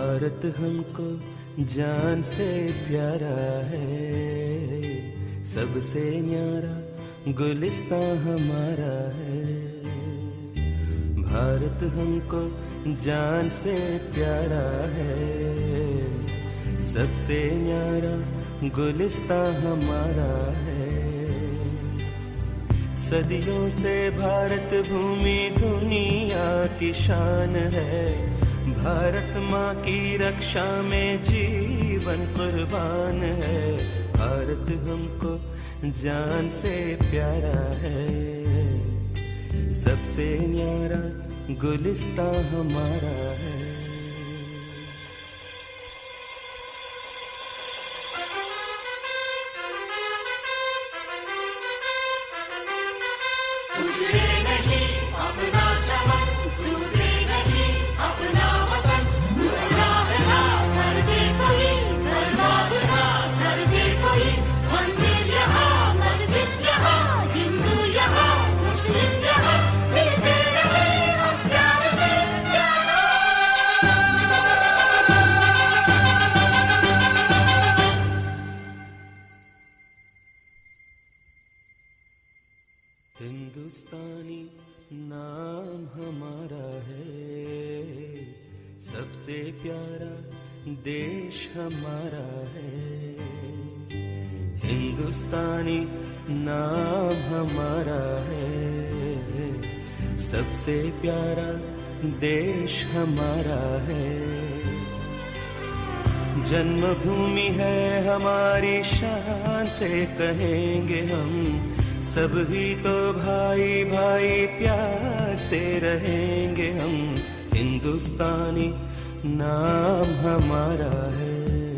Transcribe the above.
भारत हमको जान से प्यारा है, सबसे न्यारा गुलिस्तां हमारा है। भारत हमको जान से प्यारा है, सबसे न्यारा गुलिस्तां हमारा है। सदियों से भारत भूमि दुनिया की शान है, भारत माँ की रक्षा में जीवन कुर्बान है। भारत हमको जान से प्यारा है, सबसे न्यारा गुलिस्तां हमारा है। उजड़े नहीं अपना चमन, टूटे नहीं अपना वतन, बर्बाद ना कर दे कोई, बर्बाद ना कर दे कोई। मंदिर यहाँ, मस्जिद यहाँ, हिंदू यहाँ, मुस्लिम यहाँ, मिलते रहे हम प्यार से जानो। हिंदुस्तानी नाम हमारा है, सबसे प्यारा देश हमारा है। हिंदुस्तानी नाम हमारा है, सबसे प्यारा देश हमारा है। जन्मभूमि है हमारी, शान से कहेंगे हम, सब ही तो भाई भाई प्यार से रहेंगे हम। हिंदुस्तानी नाम हमारा है।